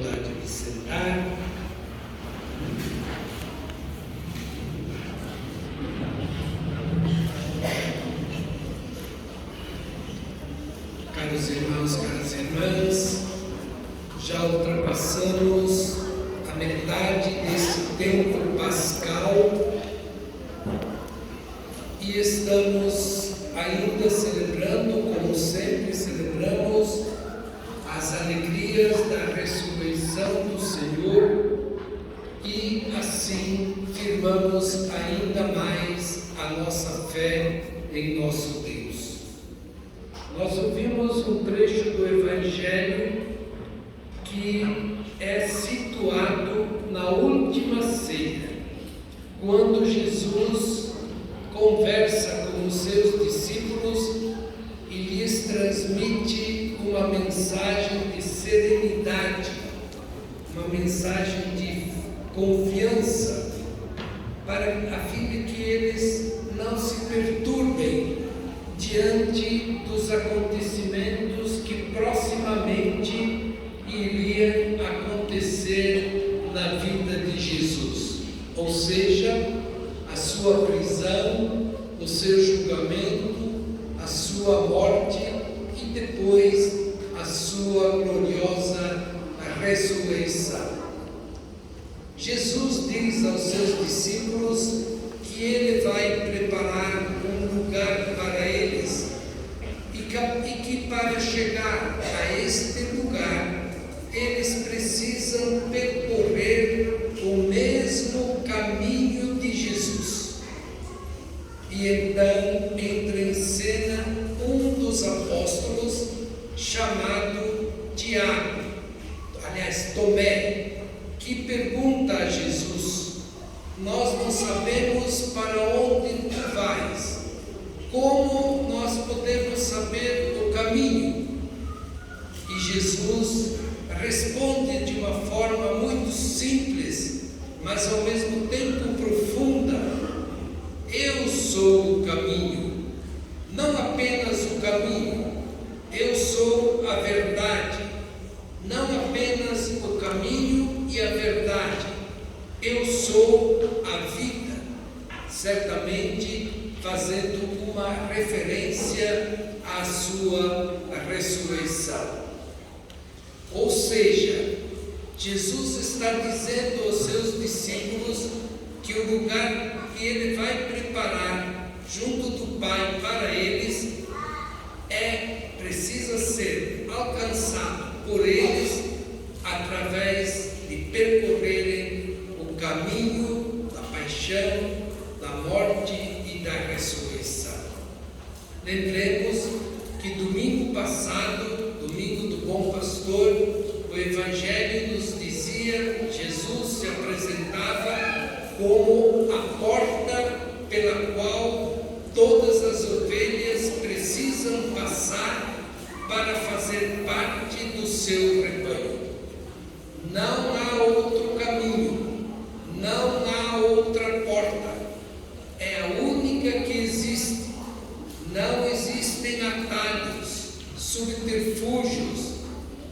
De sentar. Caros irmãos, caras irmãs, já ultrapassamos a metade desse tempo pascal e estamos ainda celebrando, como sempre celebramos, as alegrias da ressurreição do Senhor e assim firmamos ainda mais a nossa fé em nosso Deus. Nós ouvimos um trecho do Evangelho que é situado na última ceia, quando Jesus conversa com os seus discípulos e lhes transmite uma mensagem de serenidade, uma mensagem de confiança, a fim de que eles não se perturbem diante dos acontecimentos que proximamente iriam acontecer na vida de Jesus, ou seja, a sua prisão, o seu julgamento, a sua morte e depois a sua gloriosa ressurreição. Jesus diz aos seus discípulos que ele vai preparar um lugar para eles e que para chegar a este lugar eles precisam percorrer o mesmo caminho de Jesus. E então entra em cena um dos apóstolos chamado Tomé, que pergunta a Jesus: nós não sabemos para onde tu vais, como nós podemos saber o caminho? E Jesus responde de uma forma muito simples, mas ao mesmo tempo profunda: eu sou o caminho, não apenas o caminho, eu sou a verdade, não apenas o caminho e a verdade, eu sou a vida, certamente fazendo uma referência à sua ressurreição. Ou seja, Jesus está dizendo aos seus discípulos que o lugar que ele vai preparar junto do Pai para eles precisa ser alcançado por eles através de percorrerem o caminho da paixão, da morte e da ressurreição. Lembremos que domingo passado, domingo do Bom Pastor, o Evangelho nos dizia, Jesus se apresentava como a porta pela qual todas as ovelhas precisam passar para fazer parte do seu rebanho. Não há outro caminho, não há outra porta, é a única que existe. Não existem atalhos, subterfúgios,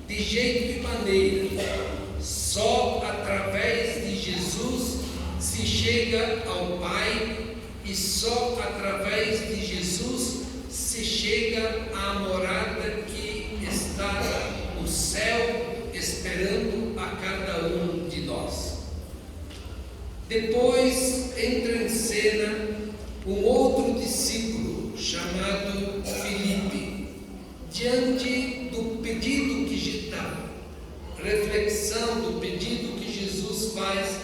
de jeito e maneira. Só através de Jesus se chega ao Pai e só através de Jesus se chega à morada que está no céu, esperando a cada um de nós. Depois entra em cena um outro discípulo chamado Filipe, diante do pedido que está, reflexão do pedido que Jesus faz,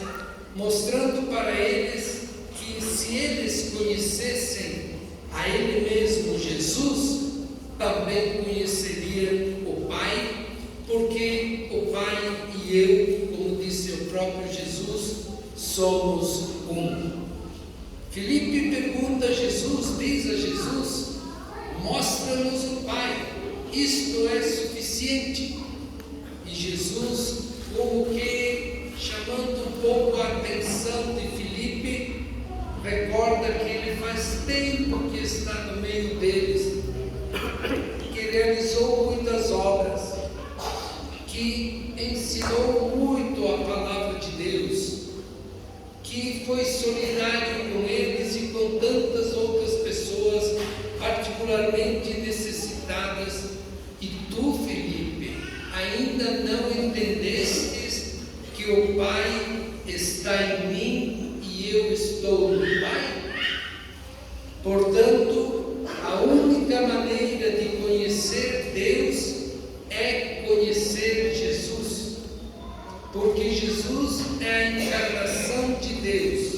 mostrando para eles que se eles conhecessem a Ele mesmo, Jesus, também conheceria o Pai, porque o Pai e eu, como disse o próprio Jesus, somos um. Filipe pergunta a Jesus, diz a Jesus: mostra-nos o Pai, isto é suficiente. E Jesus, como que chamando um pouco a atenção de Filipe, recorda que ele faz tempo que está no meio deles, que realizou muitas obras, que ensinou amou muito a palavra de Deus, que foi solidário com eles e com tantas outras pessoas particularmente necessitadas. E tu, Felipe, ainda não entendestes que o Pai está em mim e eu estou no Pai? Portanto, a única maneira de conhecer Deus é conhecer Jesus, porque Jesus é a encarnação de Deus.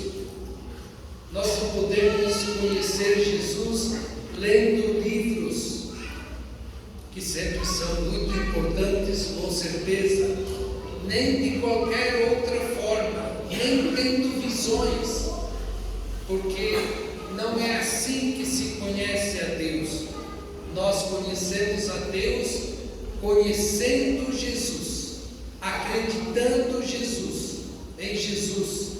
Nós só podemos conhecer Jesus lendo livros, que sempre são muito importantes, com certeza, nem de qualquer outra forma, nem tendo visões, porque não é assim que se conhece a Deus. Nós conhecemos a Deus conhecendo Jesus, acreditando em Jesus,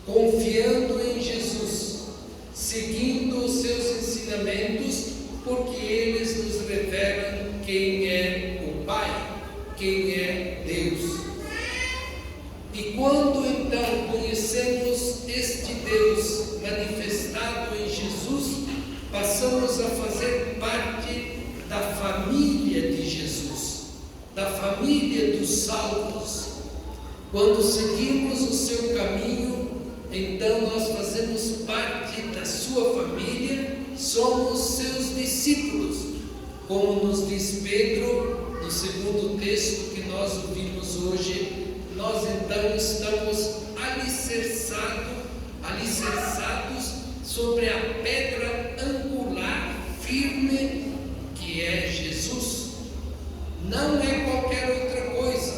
confiando em Jesus, seguindo os seus ensinamentos, porque eles nos revelam quem é o Pai, quem é Deus. E quando então conhecemos este Deus manifestado em Jesus, passamos a fazer parte da família de Jesus, da família dos salvos. Quando seguimos o seu caminho, então nós fazemos parte da sua família, somos seus discípulos, como nos diz Pedro no segundo texto que nós ouvimos hoje. Nós então estamos alicerçados sobre a pedra angular firme que é Jesus. Não é qualquer outra coisa,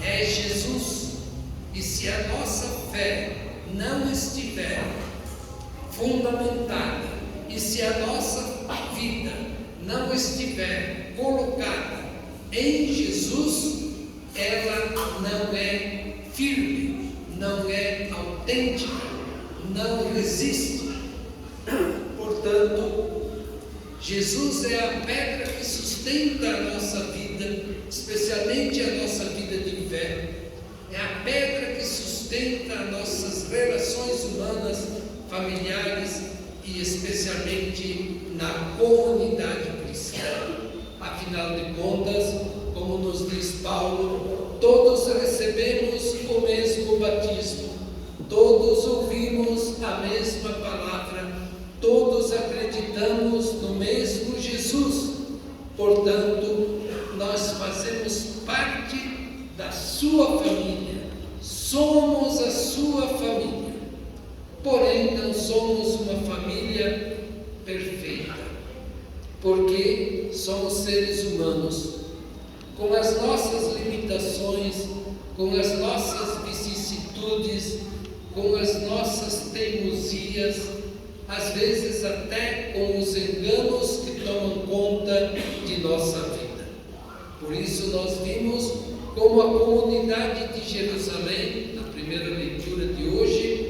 é Jesus. E se a nossa fé não estiver fundamentada, e se a nossa vida não estiver colocada em Jesus, ela não é firme, não é autêntica, não resiste. Portanto, Jesus é a pedra que sustenta a nossa vida, especialmente a nossa vida de fé. É a pedra que sustenta as nossas relações humanas, familiares e especialmente na comunidade cristã. Afinal de contas, como nos diz Paulo, todos recebemos o mesmo batismo, todos ouvimos a mesma palavra, todos acreditamos no mesmo Jesus. Portanto, nós fazemos parte da sua família, somos a sua família. Porém, não somos uma família perfeita, porque somos seres humanos, com as nossas limitações, com as nossas vicissitudes, com as nossas teimosias, às vezes até com os enganos que tomam conta de nossa vida. Por isso nós vimos como a comunidade de Jerusalém, na primeira leitura de hoje,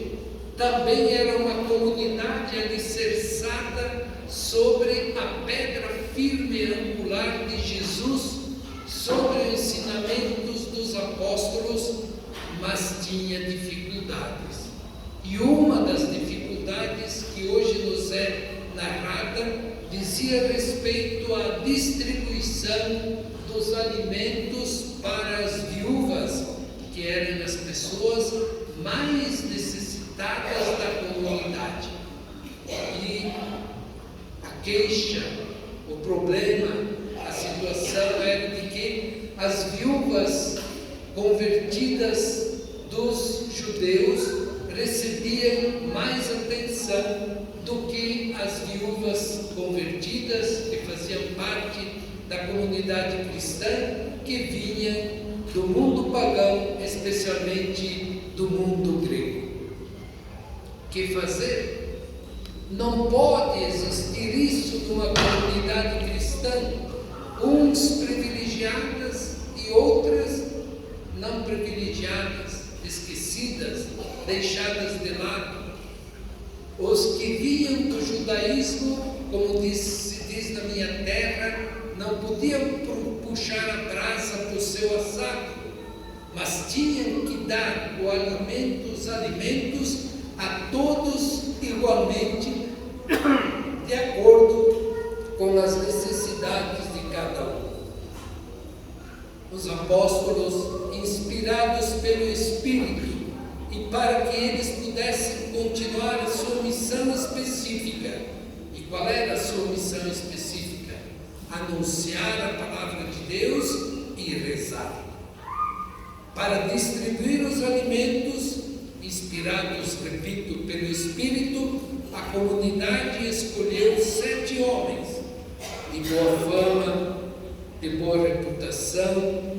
também era uma comunidade alicerçada sobre a pedra firme e angular de Jesus, sobre os ensinamentos dos apóstolos, mas tinha dificuldades. E uma das dificuldades que hoje nos é narrada dizia respeito à distribuição dos alimentos para as viúvas, que eram as pessoas mais necessitadas da comunidade. E a queixa, o problema, a situação era de que as viúvas convertidas dos judeus recebiam mais atenção do que as viúvas convertidas, que faziam parte da comunidade cristã, que vinham do mundo pagão, especialmente do mundo grego. Que fazer? Não pode existir isso numa comunidade cristã, uns privilegiadas e outras não privilegiadas, esquecidas, deixadas de lado. Os que vinham do judaísmo, como se diz na minha terra, não podiam puxar a brasa para o seu assado, mas tinham que dar os alimentos a todos igualmente, de acordo com as necessidades de cada um. Os apóstolos, inspirados pelo Espírito, e para que eles pudessem continuar a sua missão específica. E qual era a sua missão específica? Anunciar a palavra de Deus e rezar. Para distribuir os alimentos, inspirados, repito, pelo Espírito, a comunidade escolheu 7 homens de boa fama, de boa reputação,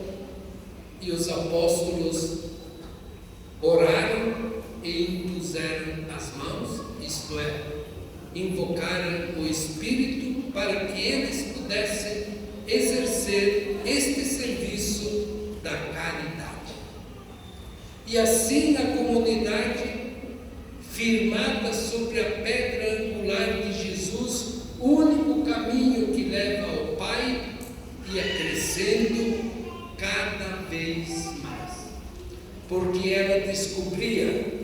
e os apóstolos oraram e impuseram as mãos, isto é, invocaram o Espírito para que eles pudessem exercer este serviço da caridade. E assim a comunidade, firmada sobre a pedra angular de Jesus, o único caminho que leva ao Pai, ia crescendo cada vez mais, porque ela descobria,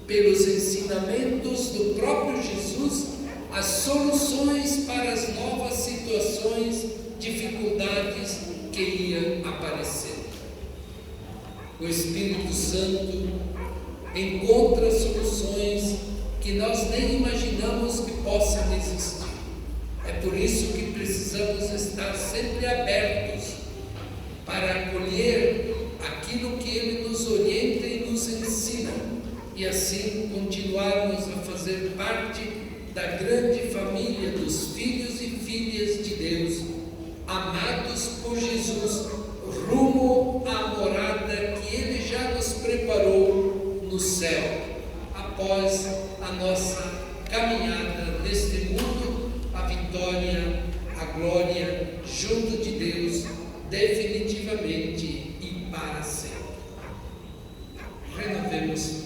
pelos ensinamentos do próprio Jesus, as soluções para as novas situações, dificuldades que iam aparecer. O Espírito Santo encontra soluções que nós nem imaginamos que possam existir. É por isso que precisamos estar sempre abertos para acolher aquilo que Ele nos orienta e nos ensina, e assim continuarmos a fazer parte da grande família dos filhos e filhas de Deus, amados por Jesus, rumo à morada que Ele já nos preparou no céu, após a nossa caminhada neste mundo, a vitória, a glória junto de Deus, definitivamente e para sempre. Renovemos